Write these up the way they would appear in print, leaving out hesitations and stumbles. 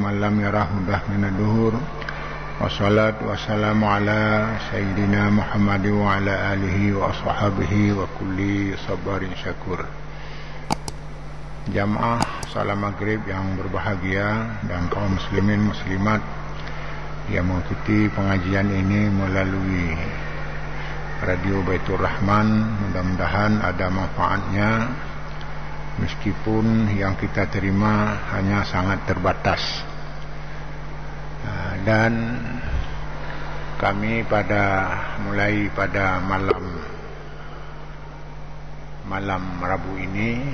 Malam yarah mudah minaduhur. Wassalatu wassalamu ala sayyidina Muhammad wa ala alihi wa ashabihi wa kulli sabarin syakur. Jamaah salam maghrib yang berbahagia dan kaum muslimin muslimat yang mengikuti pengajian ini melalui Radio Baitur Rahman, mudah-mudahan ada manfaatnya meskipun yang kita terima hanya sangat terbatas. Dan kami mulai pada malam Rabu ini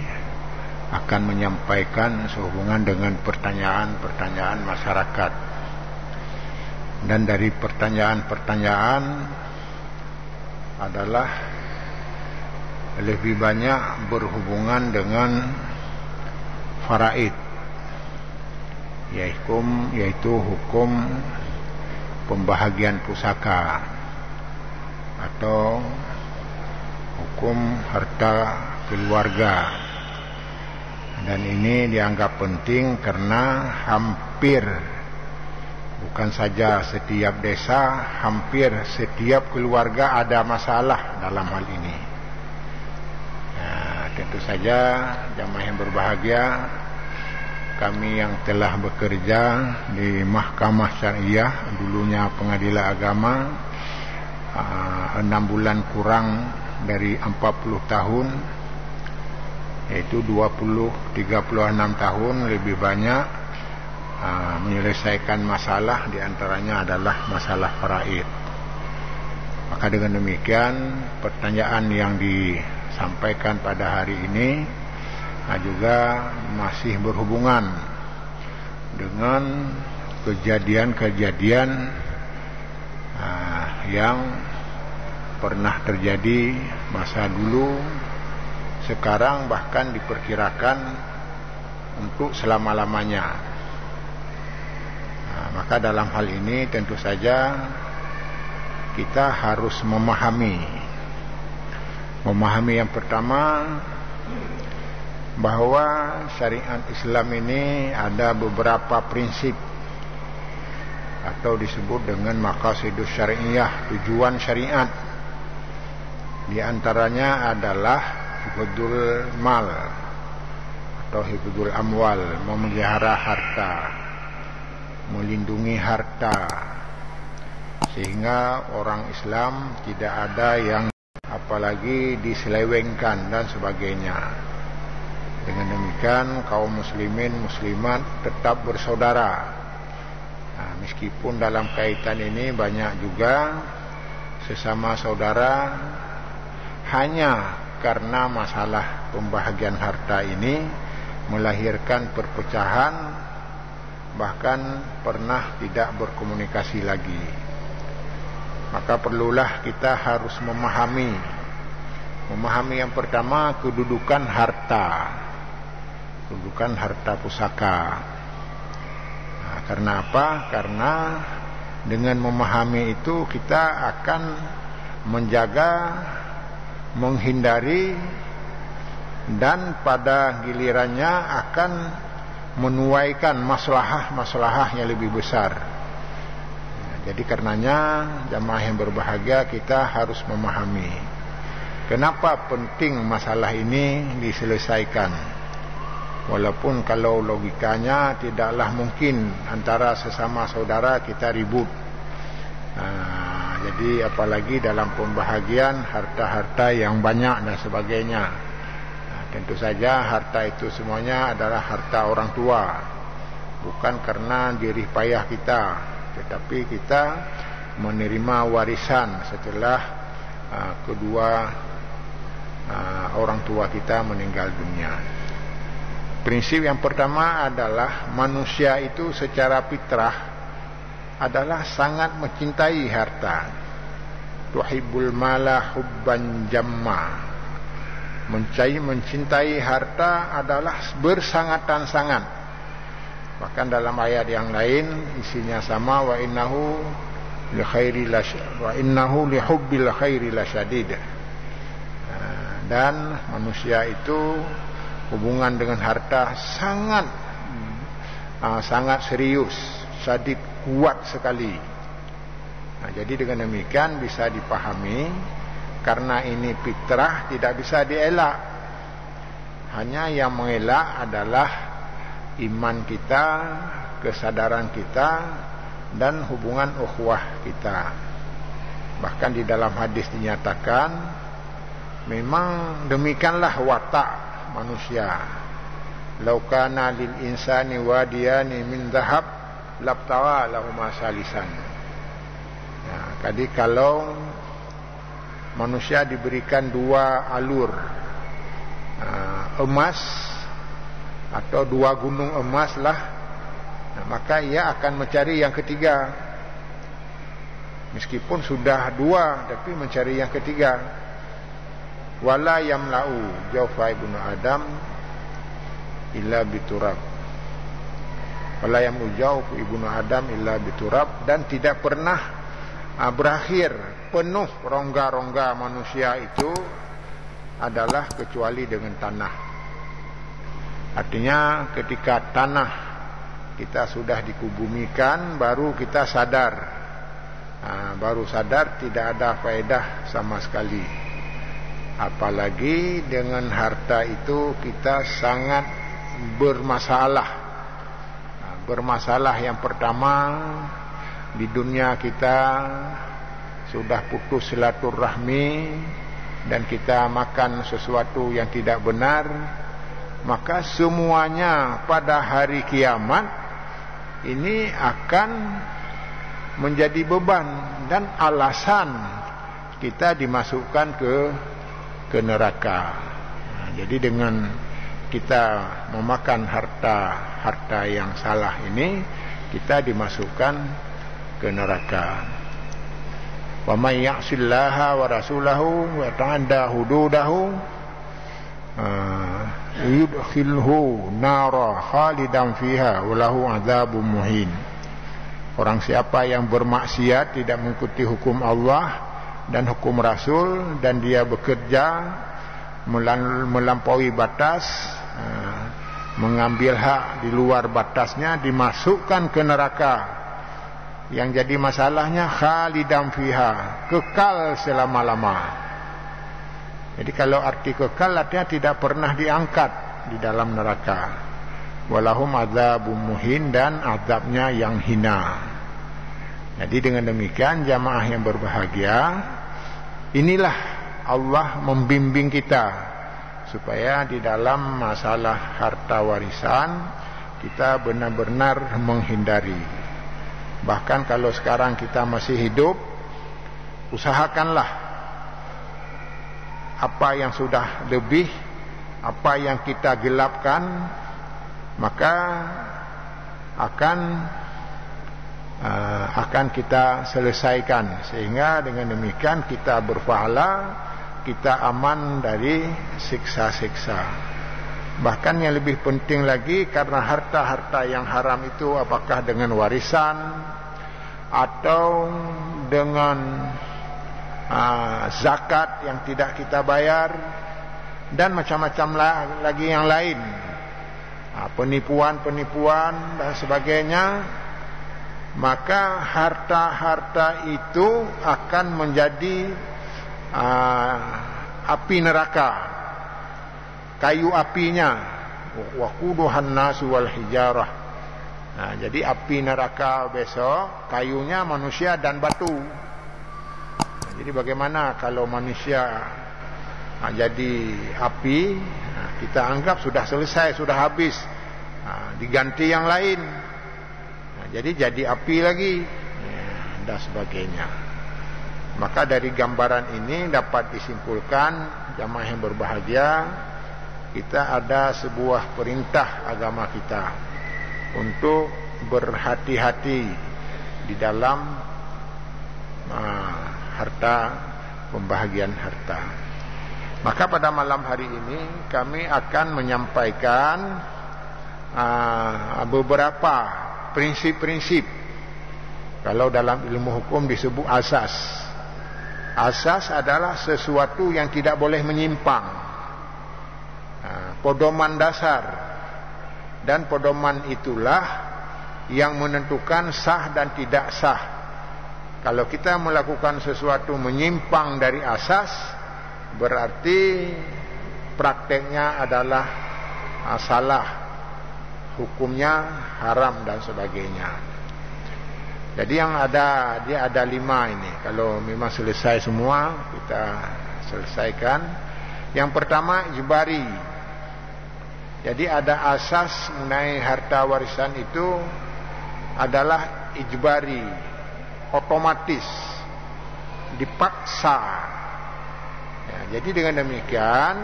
akan menyampaikan sehubungan dengan pertanyaan-pertanyaan masyarakat. Dan dari pertanyaan-pertanyaan adalah lebih banyak berhubungan dengan faraid, yaitu hukum pembahagian pusaka atau hukum harta keluarga. Dan ini dianggap penting karena bukan saja setiap desa, hampir setiap keluarga ada masalah dalam hal ini. Tentu saja jamaah yang berbahagia, kami yang telah bekerja di Mahkamah Syariah, dulunya Pengadilan Agama, 6 bulan kurang dari 40 tahun, yaitu 36 tahun lebih banyak menyelesaikan masalah, diantaranya adalah masalah faraid. Maka dengan demikian pertanyaan yang disampaikan pada hari ini juga masih berhubungan dengan kejadian-kejadian yang pernah terjadi masa dulu, sekarang bahkan diperkirakan untuk selama-lamanya. Maka dalam hal ini tentu saja kita harus memahami yang pertama, bahwa syariat Islam ini ada beberapa prinsip atau disebut dengan maqasidus syariah, tujuan syariat. Di antaranya adalah hifdzul mal atau hifdzul amwal, memelihara harta, melindungi harta, sehingga orang Islam tidak ada yang apalagi diselewengkan dan sebagainya. Dengan demikian kaum muslimin muslimat tetap bersaudara. Meskipun dalam kaitan ini banyak juga sesama saudara hanya karena masalah pembahagian harta ini melahirkan perpecahan, bahkan pernah tidak berkomunikasi lagi. Maka perlulah kita harus memahami yang pertama, kedudukan harta pusaka. Karena apa? Karena dengan memahami itu kita akan menjaga, menghindari, dan pada gilirannya akan menuaikan maslahah yang lebih besar. Jadi karenanya jamaah yang berbahagia, kita harus memahami kenapa penting masalah ini diselesaikan. Walaupun kalau logikanya tidaklah mungkin antara sesama saudara kita ribut. Jadi apalagi dalam pembahagian harta-harta yang banyak dan sebagainya. Tentu saja harta itu semuanya adalah harta orang tua, bukan karena jerih payah kita, tetapi kita menerima warisan setelah kedua orang tua kita meninggal dunia. Prinsip yang pertama adalah manusia itu secara fitrah adalah sangat mencintai harta. Tuhibbul mala hubban jamma. Mencintai harta adalah bersangatan-sangat. Bahkan dalam ayat yang lain isinya sama, wa innahu li hubbil khairi lasyadid. Dan manusia itu hubungan dengan harta sangat sangat serius, sadid, kuat sekali. Jadi dengan demikian bisa dipahami, karena ini fitrah tidak bisa dielak. Hanya yang mengelak adalah iman kita, kesadaran kita, dan hubungan ukhuwah kita. Bahkan di dalam hadis dinyatakan, memang demikianlah watak manusia. Lau kana lil insani wadiyani min dhahab labtawa lahuma salisan. Jadi kalau manusia diberikan dua alur emas atau dua gunung emas lah, maka ia akan mencari yang ketiga. Meskipun sudah dua, tapi mencari yang ketiga. Wala yamla'u jawfa ibnu Adam illa biturab. Wala yamla'u jawfa ibnu Adam illa biturab. Dan tidak pernah berakhir penuh rongga-rongga manusia itu adalah kecuali dengan tanah. Artinya ketika tanah kita sudah dikubumikan, baru kita sadar. Baru sadar tidak ada faedah sama sekali. Apalagi dengan harta itu kita sangat bermasalah. Bermasalah yang pertama, di dunia kita sudah putus silaturahmi dan kita makan sesuatu yang tidak benar, maka semuanya pada hari kiamat ini akan menjadi beban dan alasan kita dimasukkan ke neraka. Jadi dengan kita memakan harta yang salah ini, kita dimasukkan ke neraka. Wa may ya'sillaha wa rasulahu wa ta'adda hududahu yudkhilhu nara khalidan fiha wa lahu 'adzabun muhin. Orang siapa yang bermaksiat, tidak mengikuti hukum Allah dan hukum Rasul, dan dia bekerja melampaui batas, mengambil hak di luar batasnya, dimasukkan ke neraka. Yang jadi masalahnya khalidan fiha, kekal selama-lama. Jadi kalau arti kekal artinya tidak pernah diangkat di dalam neraka. Walahum adzabun muhin, dan azabnya yang hina. Jadi dengan demikian jamaah yang berbahagia, inilah Allah membimbing kita supaya di dalam masalah harta warisan kita benar-benar menghindari. Bahkan kalau sekarang kita masih hidup, usahakanlah apa yang sudah lebih, apa yang kita gelapkan, maka akan kita selesaikan, sehingga dengan demikian kita berpahala, kita aman dari siksa-siksa. Bahkan yang lebih penting lagi, karena harta-harta yang haram itu apakah dengan warisan atau dengan zakat yang tidak kita bayar, dan macam-macam lagi yang lain, penipuan-penipuan dan sebagainya, maka harta-harta itu akan menjadi api neraka, kayu apinya, waquduhan nasu wal hijarah. Jadi api neraka besok kayunya manusia dan batu. Jadi bagaimana kalau manusia jadi api, kita anggap sudah selesai, sudah habis, diganti yang lain, jadi api lagi, dan sebagainya. Maka dari gambaran ini dapat disimpulkan, jamaah yang berbahagia, kita ada sebuah perintah agama kita untuk berhati-hati di dalam harta, pembahagian harta. Maka pada malam hari ini kami akan menyampaikan beberapa prinsip-prinsip. Kalau dalam ilmu hukum disebut asas. Asas adalah sesuatu yang tidak boleh menyimpang, pedoman dasar. Dan pedoman itulah yang menentukan sah dan tidak sah. Kalau kita melakukan sesuatu menyimpang dari asas, berarti prakteknya adalah salah, hukumnya haram dan sebagainya. Jadi yang ada, dia ada 5 ini. Kalau memang selesai semua, kita selesaikan. Yang pertama, ijbari. Jadi ada asas mengenai harta warisan itu adalah ijbari, otomatis, dipaksa. Ya, jadi dengan demikian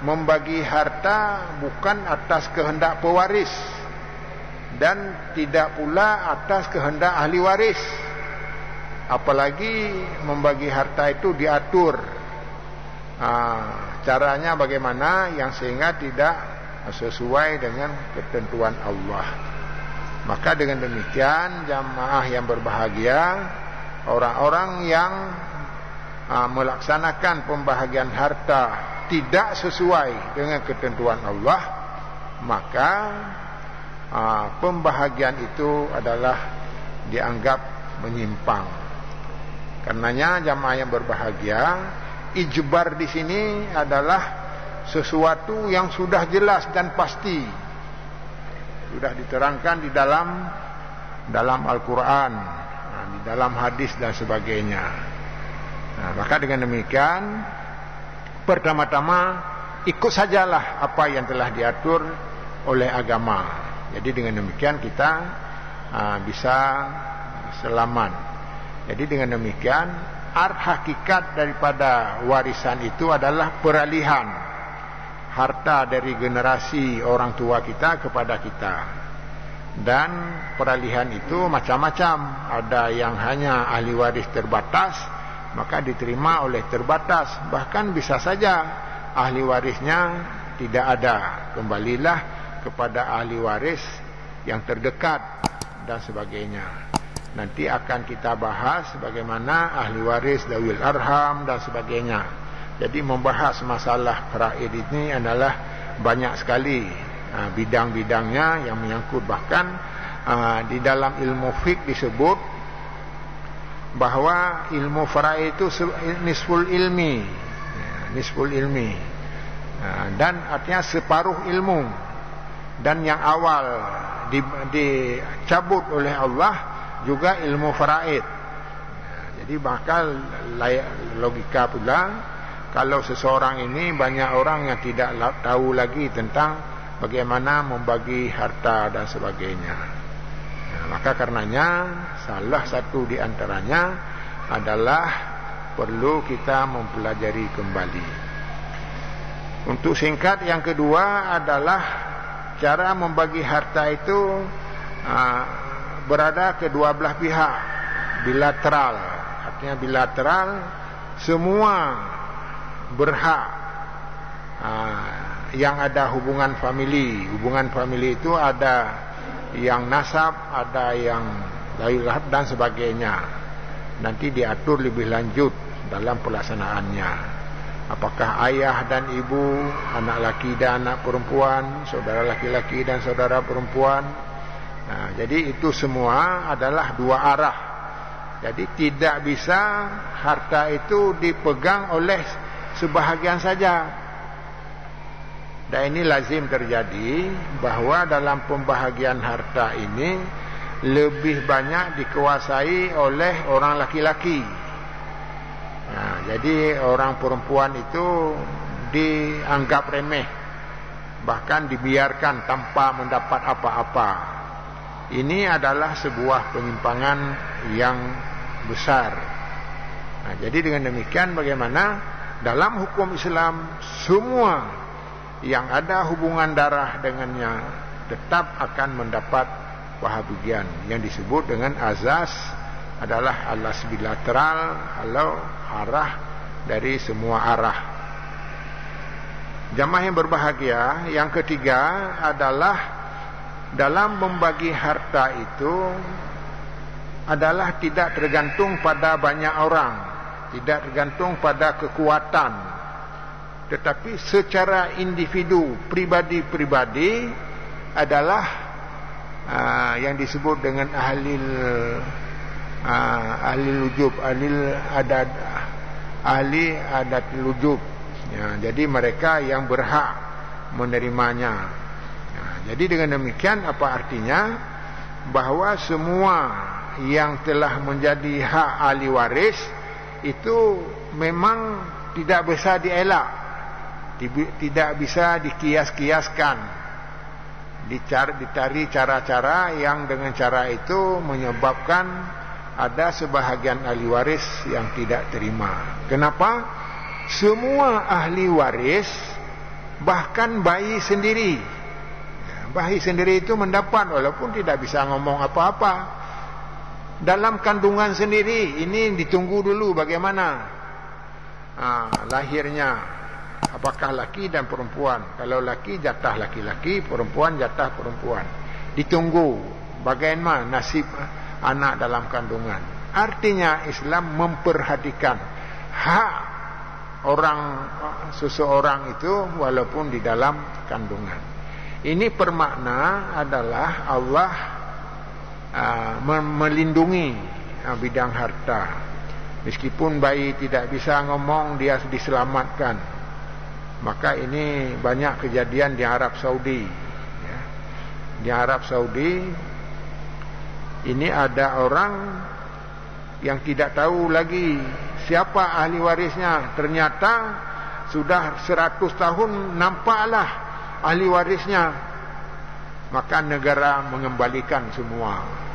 membagi harta bukan atas kehendak pewaris dan tidak pula atas kehendak ahli waris. Apalagi membagi harta itu diatur caranya bagaimana yang sehingga tidak sesuai dengan ketentuan Allah. Maka dengan demikian jamaah yang berbahagia, orang-orang yang melaksanakan pembahagian harta tidak sesuai dengan ketentuan Allah, maka pembahagian itu adalah dianggap menyimpang. Karenanya jamaah yang berbahagia, ijbar di sini adalah sesuatu yang sudah jelas dan pasti, sudah diterangkan di dalam Al-Quran, di dalam hadis dan sebagainya. Maka dengan demikian, pertama-tama ikut sajalah apa yang telah diatur oleh agama. Jadi dengan demikian kita bisa selamat. Jadi dengan demikian, hakikat daripada warisan itu adalah peralihan harta dari generasi orang tua kita kepada kita. Dan peralihan itu macam-macam. Ada yang hanya ahli waris terbatas, maka diterima oleh terbatas. Bahkan bisa saja ahli warisnya tidak ada, kembalilah kepada ahli waris yang terdekat dan sebagainya. Nanti akan kita bahas bagaimana ahli waris dawil arham dan sebagainya. Jadi membahas masalah faraid ini adalah banyak sekali bidang-bidangnya yang menyangkut. Bahkan di dalam ilmu fiqh disebut bahwa ilmu faraid itu nisful ilmi, dan artinya separuh ilmu. Dan yang awal dicabut oleh Allah juga ilmu faraid. Jadi bakal logika pula, kalau seseorang ini banyak orang yang tidak tahu lagi tentang bagaimana membagi harta dan sebagainya. Maka karenanya salah satu di antaranya adalah perlu kita mempelajari kembali. Untuk singkat, yang kedua adalah cara membagi harta itu berada kedua belah pihak, bilateral. Artinya bilateral, semua berhak. Yang ada hubungan famili. Hubungan famili itu ada yang nasab, ada yang lahir dan sebagainya. Nanti diatur lebih lanjut dalam pelaksanaannya. Apakah ayah dan ibu, anak laki dan anak perempuan, saudara laki-laki dan saudara perempuan. Jadi itu semua adalah dua arah. Jadi tidak bisa harta itu dipegang oleh sebahagian saja. Dan ini lazim terjadi bahwa dalam pembahagian harta ini lebih banyak dikuasai oleh orang laki-laki. Jadi orang perempuan itu dianggap remeh, bahkan dibiarkan tanpa mendapat apa-apa. Ini adalah sebuah penyimpangan yang besar. Jadi dengan demikian, bagaimana dalam hukum Islam semua yang ada hubungan darah dengannya tetap akan mendapat bahagian yang disebut dengan azas adalah alas bilateral, atau arah dari semua arah. Jamaah yang berbahagia, yang ketiga adalah dalam membagi harta itu adalah tidak tergantung pada banyak orang, tidak tergantung pada kekuatan, tetapi secara individu, pribadi-pribadi adalah yang disebut dengan ahli lujub, ahli adat lujub. Jadi mereka yang berhak menerimanya. Jadi dengan demikian apa artinya? Bahwa semua yang telah menjadi hak ahli waris itu memang tidak bisa dielak, tidak bisa dikias-kiaskan, dicari cara-cara yang dengan cara itu menyebabkan ada sebahagian ahli waris yang tidak terima. Kenapa? Semua ahli waris, bahkan bayi sendiri itu mendapat, walaupun tidak bisa ngomong apa-apa. Dalam kandungan sendiri ini ditunggu dulu bagaimana lahirnya, apakah laki dan perempuan. Kalau laki jatah laki-laki, perempuan jatah perempuan. Ditunggu bagaimana nasib anak dalam kandungan. Artinya Islam memperhatikan hak seseorang itu walaupun di dalam kandungan. Ini bermakna adalah Allah melindungi bidang harta. Meskipun bayi tidak bisa ngomong, dia diselamatkan. Maka ini banyak kejadian di Arab Saudi. Di Arab Saudi ini ada orang yang tidak tahu lagi siapa ahli warisnya. Ternyata sudah 100 tahun nampaklah ahli warisnya. Maka negara mengembalikan semua.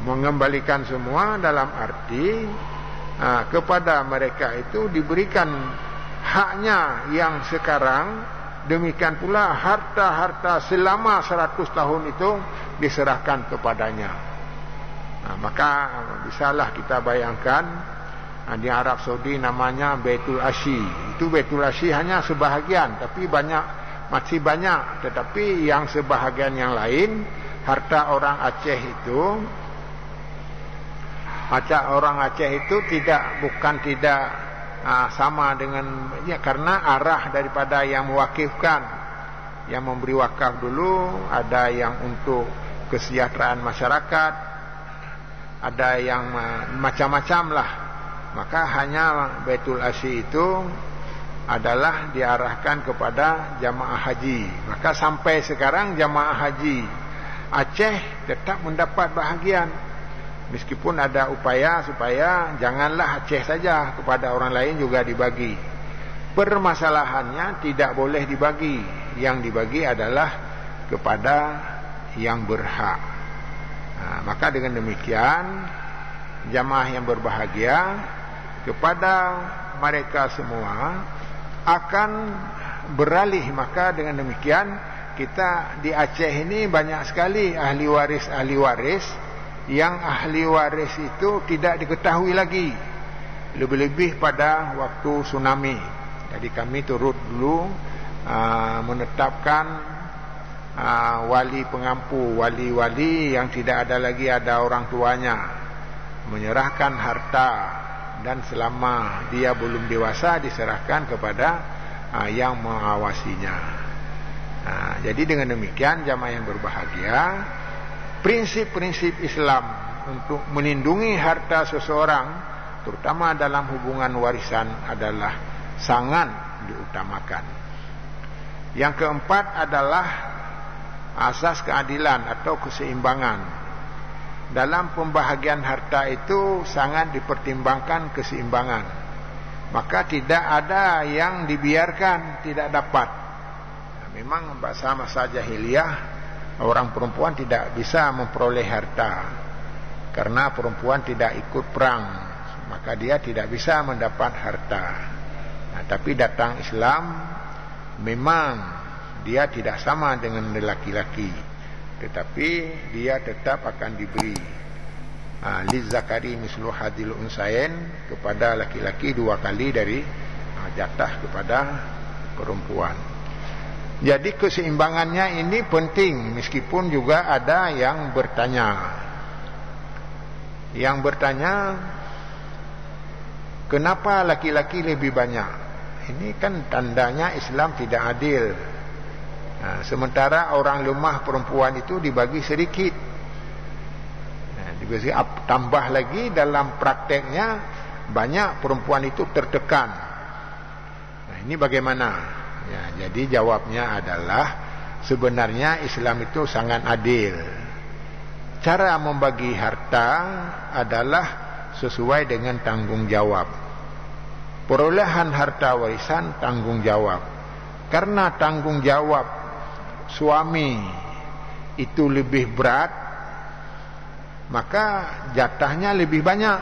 Mengembalikan semua dalam arti kepada mereka itu diberikan haknya yang sekarang. Demikian pula harta-harta selama 100 tahun itu diserahkan kepadanya. Maka bisalah kita bayangkan di Arab Saudi namanya Baitul Asyi. Itu Baitul Asyi hanya sebahagian, tapi masih banyak. Tetapi yang sebahagian yang lain, harta orang Aceh itu bukan tidak sama dengan karena arah daripada yang mewakifkan, yang memberi wakaf dulu, ada yang untuk kesejahteraan masyarakat, ada yang macam-macam lah. Maka hanya Baitul Asyi itu adalah diarahkan kepada jamaah haji. Maka sampai sekarang jamaah haji Aceh tetap mendapat bahagian. Meskipun ada upaya supaya janganlah Aceh saja, kepada orang lain juga dibagi. Permasalahannya tidak boleh dibagi. Yang dibagi adalah kepada yang berhak. Maka dengan demikian jamaah yang berbahagia, kepada mereka semua akan beralih. Maka dengan demikian kita di Aceh ini banyak sekali ahli waris yang ahli waris itu tidak diketahui lagi, lebih-lebih pada waktu tsunami. Jadi kami turut dulu menetapkan wali pengampu, wali-wali yang tidak ada lagi ada orang tuanya, menyerahkan harta, dan selama dia belum dewasa diserahkan kepada yang mengawasinya. Jadi dengan demikian jamaah yang berbahagia, prinsip-prinsip Islam untuk melindungi harta seseorang, terutama dalam hubungan warisan, adalah sangat diutamakan. Yang keempat adalah asas keadilan atau keseimbangan. Dalam pembahagian harta itu sangat dipertimbangkan keseimbangan. Maka tidak ada yang dibiarkan tidak dapat. Memang masa jahiliyah orang perempuan tidak bisa memperoleh harta karena perempuan tidak ikut perang, maka dia tidak bisa mendapat harta. Tapi datang Islam, memang dia tidak sama dengan laki-laki, tetapi dia tetap akan diberi lizzakari mislu hadil unsayen, kepada laki-laki 2 kali dari jatah kepada perempuan. Jadi keseimbangannya ini penting, meskipun juga ada yang bertanya. Kenapa laki-laki lebih banyak? Ini kan tandanya Islam tidak adil. Sementara orang lemah perempuan itu dibagi sedikit. Dibagi tambah lagi dalam prakteknya banyak perempuan itu tertekan. Ini bagaimana? Ya, jadi jawabnya adalah sebenarnya Islam itu sangat adil. Cara membagi harta adalah sesuai dengan tanggung jawab. Perolehan harta warisan tanggung jawab. Karena tanggung jawab suami itu lebih berat, maka jatahnya lebih banyak.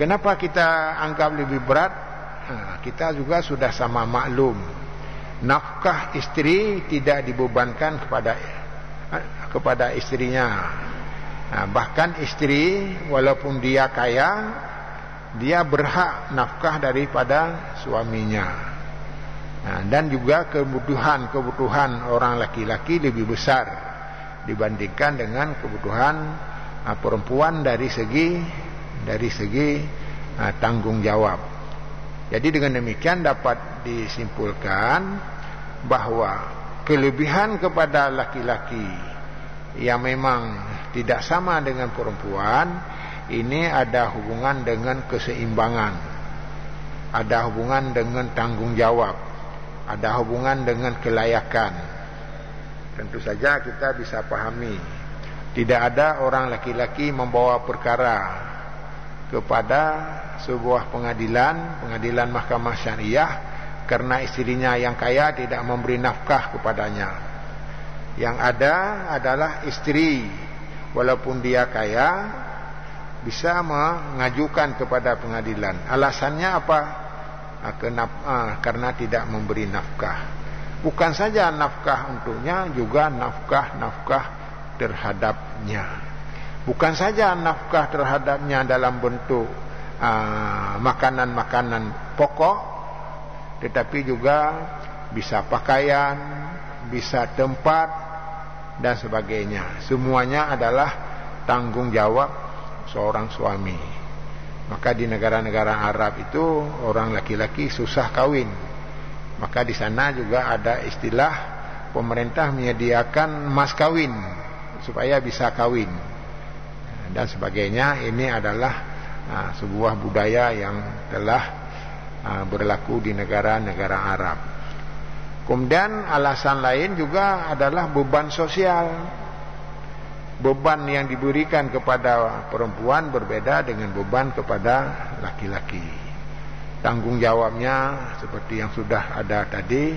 Kenapa kita anggap lebih berat? Kita juga sudah sama maklum, nafkah istri tidak dibebankan kepada istrinya. Bahkan istri walaupun dia kaya, dia berhak nafkah daripada suaminya. Dan juga kebutuhan orang laki-laki lebih besar dibandingkan dengan kebutuhan perempuan dari segi tanggung jawab. Jadi dengan demikian dapat disimpulkan bahwa kelebihan kepada laki-laki yang memang tidak sama dengan perempuan ini ada hubungan dengan keseimbangan, ada hubungan dengan tanggung jawab, ada hubungan dengan kelayakan. Tentu saja kita bisa pahami, tidak ada orang laki-laki membawa perkara kepada sebuah pengadilan mahkamah syariah karena istrinya yang kaya tidak memberi nafkah kepadanya. Yang ada adalah istri walaupun dia kaya bisa mengajukan kepada pengadilan. Alasannya apa? Karena tidak memberi nafkah. Bukan saja nafkah untuknya, juga nafkah terhadapnya. Bukan saja nafkah terhadapnya dalam bentuk makanan-makanan pokok, tetapi juga bisa pakaian, bisa tempat dan sebagainya. Semuanya adalah tanggung jawab seorang suami. Maka di negara-negara Arab itu orang laki-laki susah kawin. Maka di sana juga ada istilah pemerintah menyediakan mas kawin supaya bisa kawin dan sebagainya. Ini adalah sebuah budaya yang telah berlaku di negara-negara Arab. Kemudian alasan lain juga adalah beban sosial. Beban yang diberikan kepada perempuan berbeda dengan beban kepada laki-laki. Tanggung jawabnya seperti yang sudah ada tadi,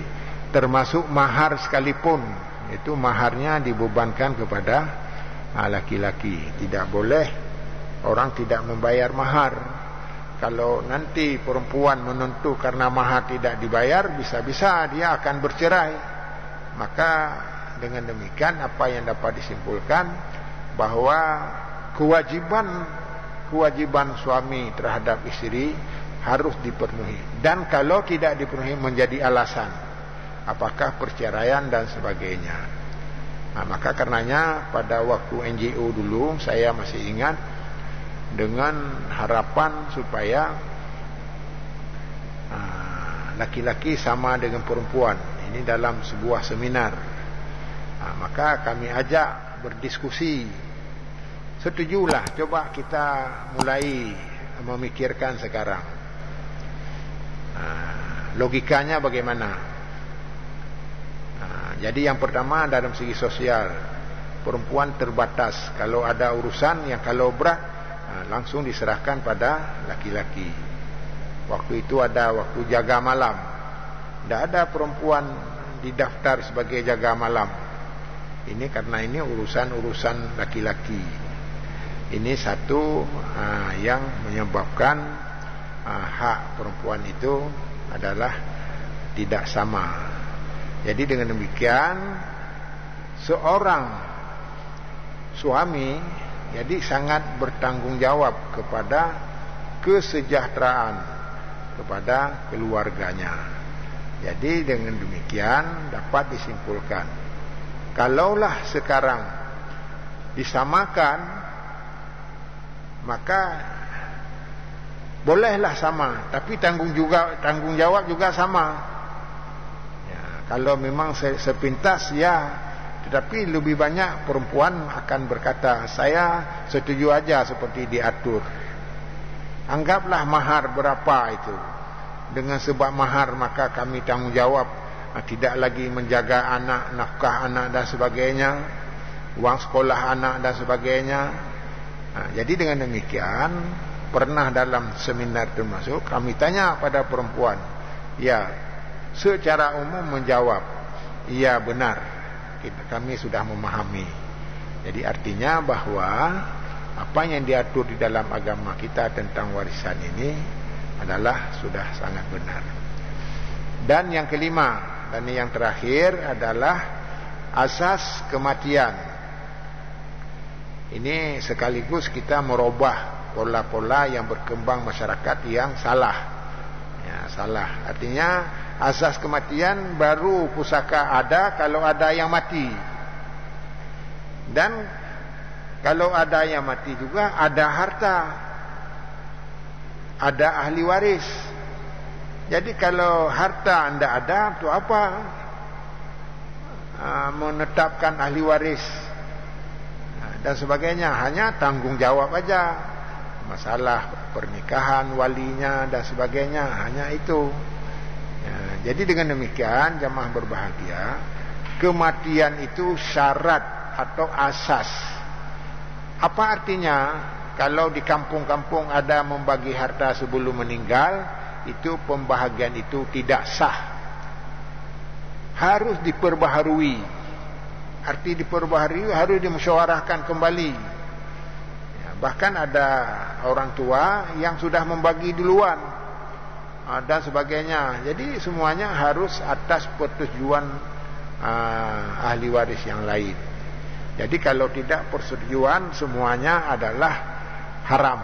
termasuk mahar sekalipun, itu maharnya dibebankan kepada laki-laki. Tidak boleh orang tidak membayar mahar. Kalau nanti perempuan menuntut karena mahar tidak dibayar, bisa-bisa dia akan bercerai. Maka dengan demikian apa yang dapat disimpulkan bahwa kewajiban suami terhadap istri harus dipenuhi, dan kalau tidak dipenuhi menjadi alasan apakah perceraian dan sebagainya. Maka karenanya pada waktu NGO dulu saya masih ingat, dengan harapan supaya laki-laki sama dengan perempuan, ini dalam sebuah seminar. Maka kami ajak berdiskusi, setujulah coba kita mulai memikirkan sekarang. Logikanya bagaimana? Jadi yang pertama dalam segi sosial, perempuan terbatas. Kalau ada urusan yang kalau berat langsung diserahkan pada laki-laki. Waktu itu ada waktu jaga malam, tidak ada perempuan didaftar sebagai jaga malam. Ini karena ini urusan laki-laki. Ini satu yang menyebabkan hak perempuan itu adalah tidak sama. Jadi dengan demikian seorang suami jadi sangat bertanggung jawab kepada kesejahteraan kepada keluarganya. Jadi dengan demikian dapat disimpulkan, kalaulah sekarang disamakan, maka bolehlah sama, tapi tanggung jawab juga sama. Ya, Kalau memang sepintas ya, tetapi lebih banyak perempuan akan berkata, saya setuju aja seperti diatur. Anggaplah mahar berapa itu. Dengan sebab mahar maka kami tanggungjawab tidak lagi menjaga anak, nafkah anak dan sebagainya, wang sekolah anak dan sebagainya. Jadi dengan demikian, pernah dalam seminar termasuk kami tanya pada perempuan, ya, secara umum menjawab, iya benar, kami sudah memahami. Jadi artinya bahwa apa yang diatur di dalam agama kita tentang warisan ini adalah sudah sangat benar. Dan yang kelima dan yang terakhir adalah asas kematian. Ini sekaligus kita merubah pola-pola yang berkembang masyarakat yang salah. Ya, salah. Artinya asas kematian baru pusaka ada kalau ada yang mati. Dan kalau ada yang mati juga ada harta, ada ahli waris. Jadi kalau harta tidak ada, untuk apa menetapkan ahli waris dan sebagainya? Hanya tanggung jawab aja, masalah pernikahan walinya dan sebagainya, hanya itu. Ya, jadi dengan demikian jamaah berbahagia, kematian itu syarat atau asas. Apa artinya? Kalau di kampung-kampung ada membagi harta sebelum meninggal, itu pembahagian itu tidak sah, harus diperbaharui. Arti diperbaharui harus dimusyawarahkan kembali. Ya, bahkan ada orang tua yang sudah membagi duluan dan sebagainya. Jadi semuanya harus atas persetujuan ahli waris yang lain. Jadi kalau tidak persetujuan, semuanya adalah haram.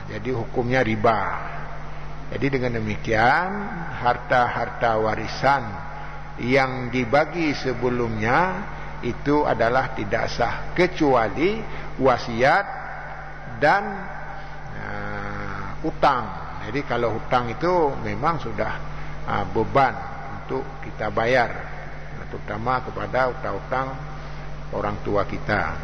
Jadi hukumnya riba. Jadi dengan demikian, harta-harta warisan yang dibagi sebelumnya itu adalah tidak sah, kecuali wasiat dan utang. Jadi kalau hutang itu memang sudah beban untuk kita bayar, terutama kepada utang-utang orang tua kita.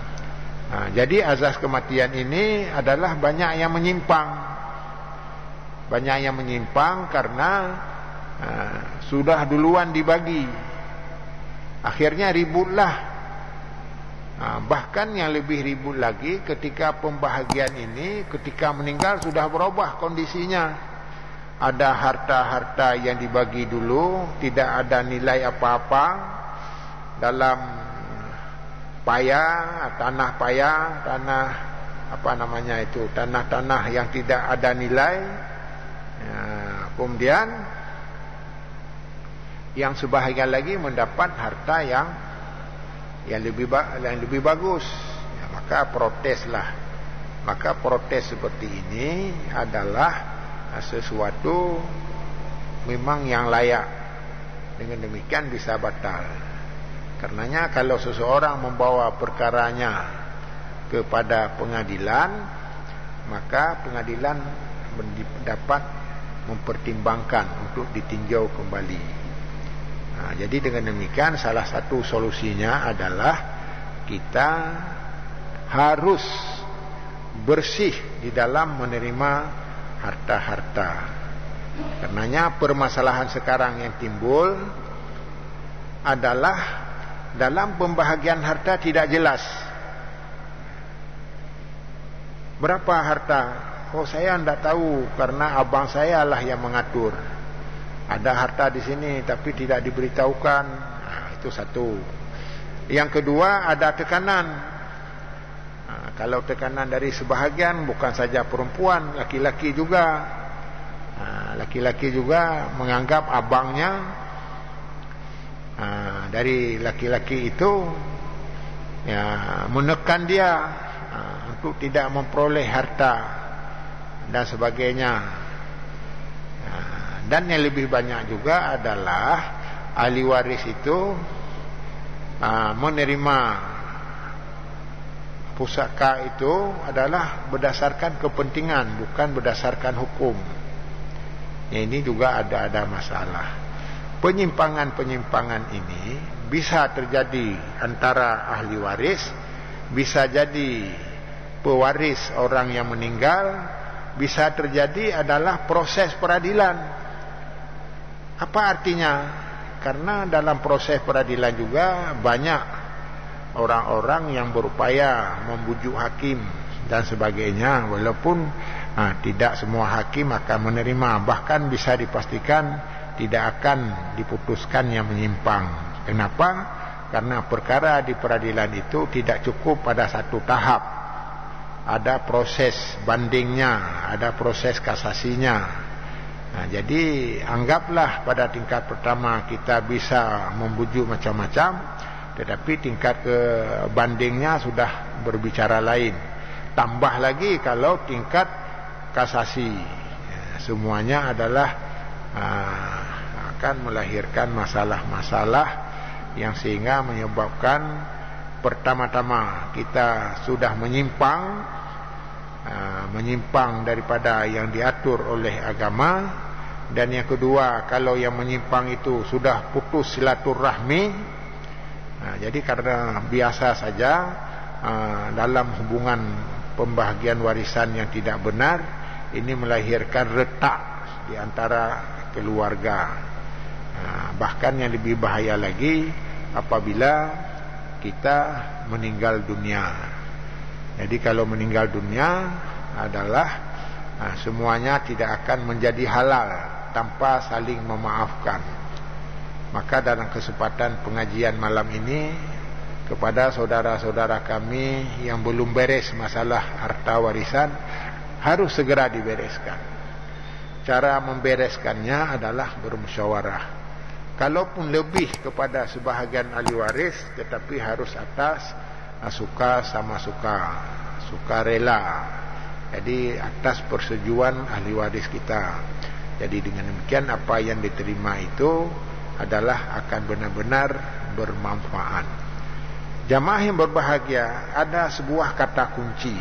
Jadi azas kematian ini adalah banyak yang menyimpang. Banyak yang menyimpang karena sudah duluan dibagi. Akhirnya ributlah. Bahkan yang lebih ribut lagi ketika pembahagian ini, ketika meninggal sudah berubah kondisinya. Ada harta-harta yang dibagi dulu, tidak ada nilai apa-apa dalam tanah tanah yang tidak ada nilai. Kemudian yang sebahagian lagi mendapat harta yang lebih bagus. Maka proteslah. Maka protes seperti ini adalah sesuatu memang yang layak. Dengan demikian bisa batal. Karenanya kalau seseorang membawa perkaranya kepada pengadilan, maka pengadilan dapat mempertimbangkan untuk ditinjau kembali. Jadi dengan demikian salah satu solusinya adalah kita harus bersih di dalam menerima harta-harta. Karenanya permasalahan sekarang yang timbul adalah dalam pembahagian harta tidak jelas. Berapa harta? Oh, saya tidak tahu karena abang saya lah yang mengatur. Ada harta di sini tapi tidak diberitahukan. Itu satu. Yang kedua, ada tekanan. Kalau tekanan dari sebahagian, bukan saja perempuan, laki-laki juga. Laki-laki juga menganggap abangnya. Dari laki-laki itu menekan dia untuk tidak memperoleh harta dan sebagainya. Dan yang lebih banyak juga adalah ahli waris itu menerima pusaka itu adalah berdasarkan kepentingan, bukan berdasarkan hukum. Ini juga ada masalah. penyimpangan-penyimpangan ini bisa terjadi antara ahli waris, bisa jadi pewaris orang yang meninggal, bisa terjadi adalah proses peradilan. Apa artinya? Karena dalam proses peradilan juga banyak orang-orang yang berupaya membujuk hakim dan sebagainya, walaupun tidak semua hakim akan menerima, bahkan bisa dipastikan tidak akan diputuskan yang menyimpang. Kenapa? Karena perkara di peradilan itu tidak cukup pada satu tahap, ada proses bandingnya, ada proses kasasinya. Jadi anggaplah pada tingkat pertama kita bisa membujuk macam-macam, tetapi tingkat ke bandingnya sudah berbicara lain. Tambah lagi kalau tingkat kasasi, semuanya adalah akan melahirkan masalah-masalah yang sehingga menyebabkan pertama-tama kita sudah menyimpang daripada yang diatur oleh agama, dan yang kedua kalau yang menyimpang itu sudah putus silaturahmi. Jadi karena biasa saja dalam hubungan pembahagian warisan yang tidak benar, ini melahirkan retak di antara keluarga. Bahkan yang lebih bahaya lagi apabila kita meninggal dunia. Jadi kalau meninggal dunia adalah semuanya tidak akan menjadi halal tanpa saling memaafkan. Maka dalam kesempatan pengajian malam ini, kepada saudara-saudara kami yang belum beres masalah harta warisan, harus segera dibereskan. Cara membereskannya adalah bermusyawarah. Kalaupun lebih kepada sebahagian ahli waris, tetapi harus atas suka sama suka rela. Jadi atas persetujuan ahli waris kita. Jadi dengan demikian apa yang diterima itu adalah akan benar-benar bermanfaat. Jamaah yang berbahagia, ada sebuah kata kunci.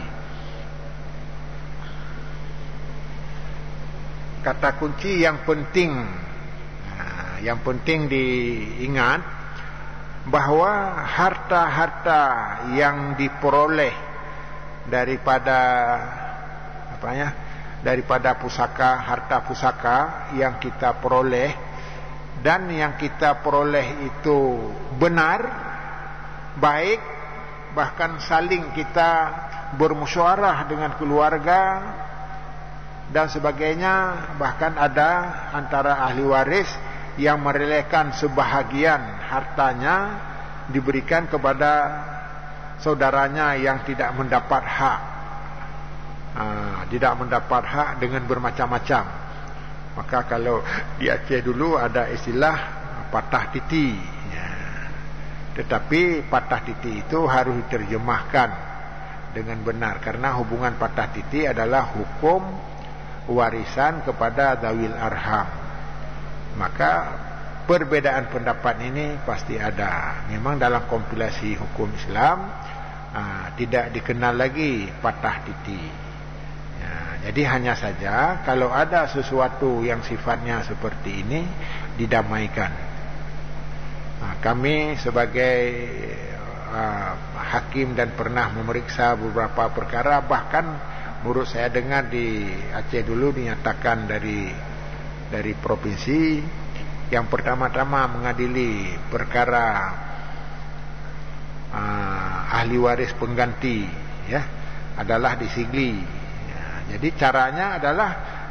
Kata kunci yang penting diingat, bahwa harta-harta yang diperoleh daripada pusaka, harta pusaka yang kita peroleh, dan yang kita peroleh itu benar, baik, bahkan saling kita bermusyawarah dengan keluarga dan sebagainya, bahkan ada antara ahli waris yang merelakan sebahagian hartanya diberikan kepada saudaranya yang tidak mendapat hak, dengan bermacam-macam. Maka kalau di Aceh dulu ada istilah patah titi, tetapi patah titi itu harus diterjemahkan dengan benar, karena hubungan patah titi adalah hukum warisan kepada zawil arham. Maka perbedaan pendapat ini pasti ada. Memang dalam kompilasi hukum Islam tidak dikenal lagi patah titi. Jadi hanya saja kalau ada sesuatu yang sifatnya seperti ini, didamaikan. Kami sebagai hakim dan pernah memeriksa beberapa perkara, bahkan menurut saya dengar di Aceh dulu dinyatakan dari provinsi yang pertama-tama mengadili perkara ahli waris pengganti adalah di Sigli. Jadi caranya adalah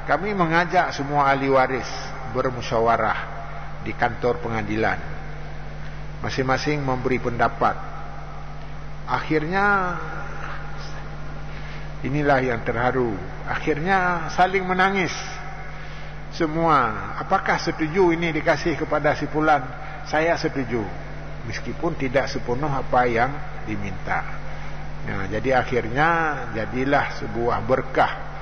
kami mengajak semua ahli waris bermusyawarah di kantor pengadilan, masing-masing memberi pendapat. Akhirnya inilah yang terharu, akhirnya saling menangis semua. Apakah setuju ini dikasih kepada si fulan? Saya setuju, meskipun tidak sepenuh apa yang diminta. Jadi akhirnya jadilah sebuah berkah.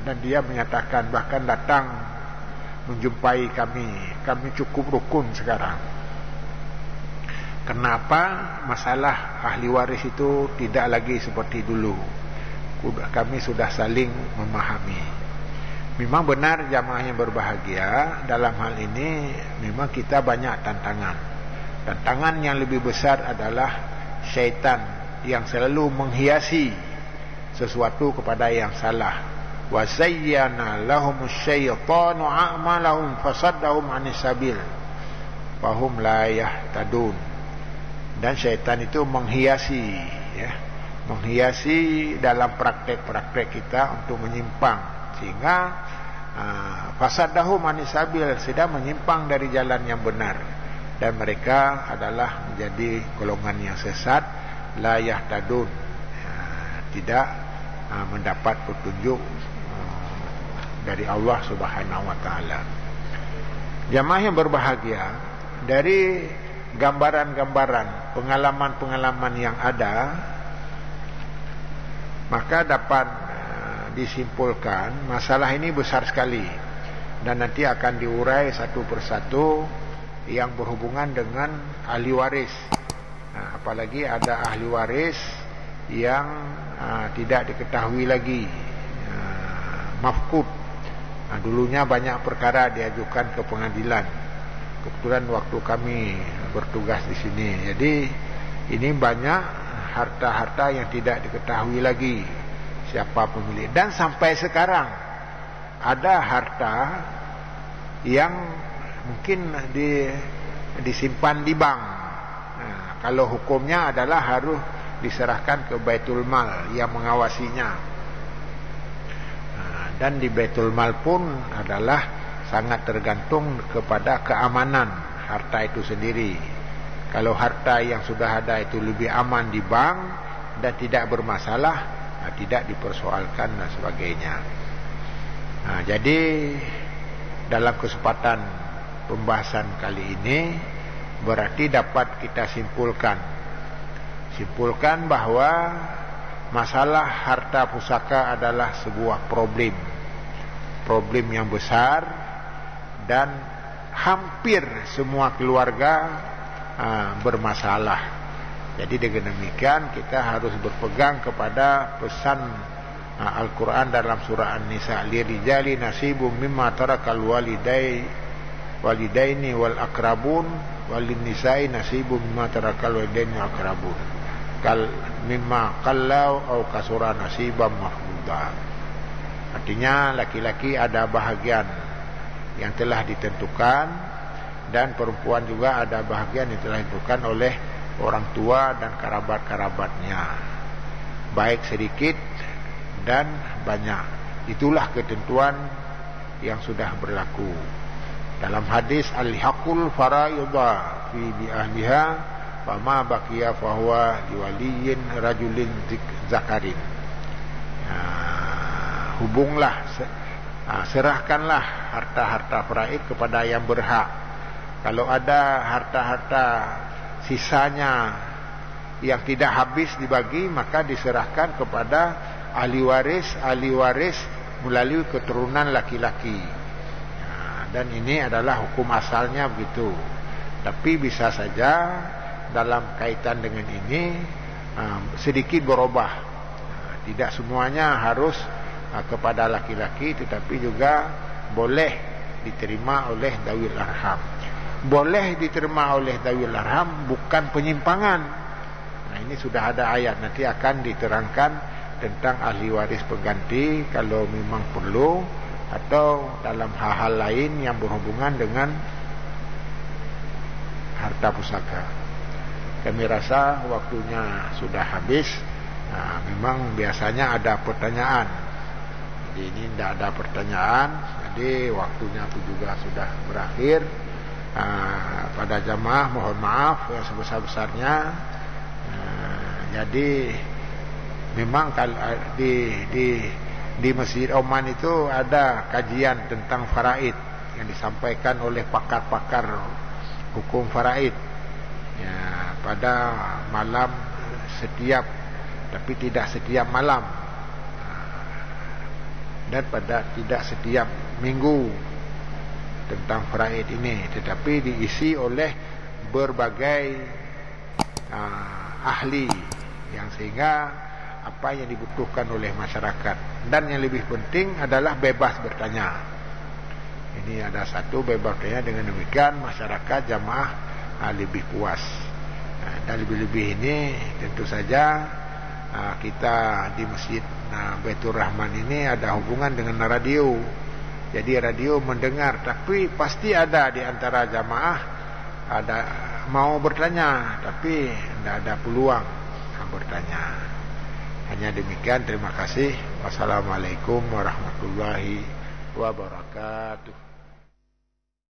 Dan dia menyatakan, bahkan datang menjumpai kami cukup rukun sekarang. Kenapa? Masalah ahli waris itu tidak lagi seperti dulu. Kami sudah saling memahami. Memang benar jamaah yang berbahagia, dalam hal ini memang kita banyak tantangan. Tantangan yang lebih besar adalah syaitan yang selalu menghiasi sesuatu kepada yang salah. Wa zayyana lahumus syaitanu a'malahum fasaddahum 'anis sabil fahum la yahtadun. Dan syaitan itu menghiasi, ya, menghiasi dalam praktek-praktek kita untuk menyimpang, sehingga fasaddahum 'anis sabil, sedang menyimpang dari jalan yang benar, dan mereka adalah menjadi golongan yang sesat, la yahtadun, tidak mendapat petunjuk dari Allah Subhanahu wa taala. Jamaah yang berbahagia, dari gambaran-gambaran, pengalaman-pengalaman yang ada, maka dapat disimpulkan masalah ini besar sekali, dan nanti akan diurai satu persatu yang berhubungan dengan ahli waris. Apalagi ada ahli waris yang tidak diketahui lagi, mafqud. Dulunya banyak perkara diajukan ke pengadilan. Kebetulan waktu kami bertugas di sini, jadi ini banyak harta-harta yang tidak diketahui lagi siapa pemilik. Dan sampai sekarang ada harta yang mungkin disimpan di bank. Kalau hukumnya adalah harus diserahkan ke Baitul Mal yang mengawasinya. Dan di Baitul Mal pun adalah sangat tergantung kepada keamanan harta itu sendiri. Kalau harta yang sudah ada itu lebih aman di bank dan tidak bermasalah, tidak dipersoalkan dan sebagainya. Jadi dalam kesempatan pembahasan kali ini berarti dapat kita simpulkan bahwa masalah harta pusaka adalah sebuah problem yang besar, dan hampir semua keluarga bermasalah. Jadi dengan demikian kita harus berpegang kepada pesan Al-Quran dalam surah An-Nisa, lirijali nasibum mimma tarakal walidaini wal akrabun walin nisa'i nasibum mimma tarakal walidaini wal akrabun mimma qallau au kasura nasibam mahfuda. Artinya laki-laki ada bahagian yang telah ditentukan, dan perempuan juga ada bahagian yang telah ditentukan oleh orang tua dan kerabat-kerabatnya, baik sedikit dan banyak. Itulah ketentuan yang sudah berlaku. Dalam hadis al-haqul faraidha fi bi ahliha fama baqiya fahuwa liwaliyin rajulin zakarin. Hubunglah, serahkanlah harta-harta faraid kepada yang berhak. Kalau ada harta-harta sisanya yang tidak habis dibagi, maka diserahkan kepada ahli waris melalui keturunan laki-laki. Dan ini adalah hukum asalnya begitu. Tapi bisa saja dalam kaitan dengan ini sedikit berubah. Tidak semuanya harus kepada laki-laki, tetapi juga boleh diterima oleh dawil arham. Boleh diterima oleh dawil arham bukan penyimpangan. Ini sudah ada ayat, nanti akan diterangkan tentang ahli waris pengganti kalau memang perlu, atau dalam hal-hal lain yang berhubungan dengan harta pusaka. Kami rasa waktunya sudah habis. Memang biasanya ada pertanyaan. Jadi ini tidak ada pertanyaan, jadi waktunya itu juga sudah berakhir. Pada jamaah mohon maaf yang sebesar-besarnya. Jadi memang di Masjid Oman itu ada kajian tentang faraid yang disampaikan oleh pakar-pakar hukum faraid, ya, pada malam setiap, tapi tidak setiap malam, dan pada tidak setiap minggu tentang faraid ini, tetapi diisi oleh berbagai ahli, yang sehingga apa yang dibutuhkan oleh masyarakat. Dan yang lebih penting adalah bebas bertanya. Ini ada satu, bebas bertanya. Dengan demikian masyarakat jamaah lebih puas. Dan lebih-lebih ini tentu saja kita di Masjid Baitur Rahman ini ada hubungan dengan radio. Jadi radio mendengar, tapi pasti ada di antara jamaah ada mau bertanya, tapi tidak ada peluang bertanya. Hanya demikian, terima kasih. Wassalamualaikum warahmatullahi wabarakatuh.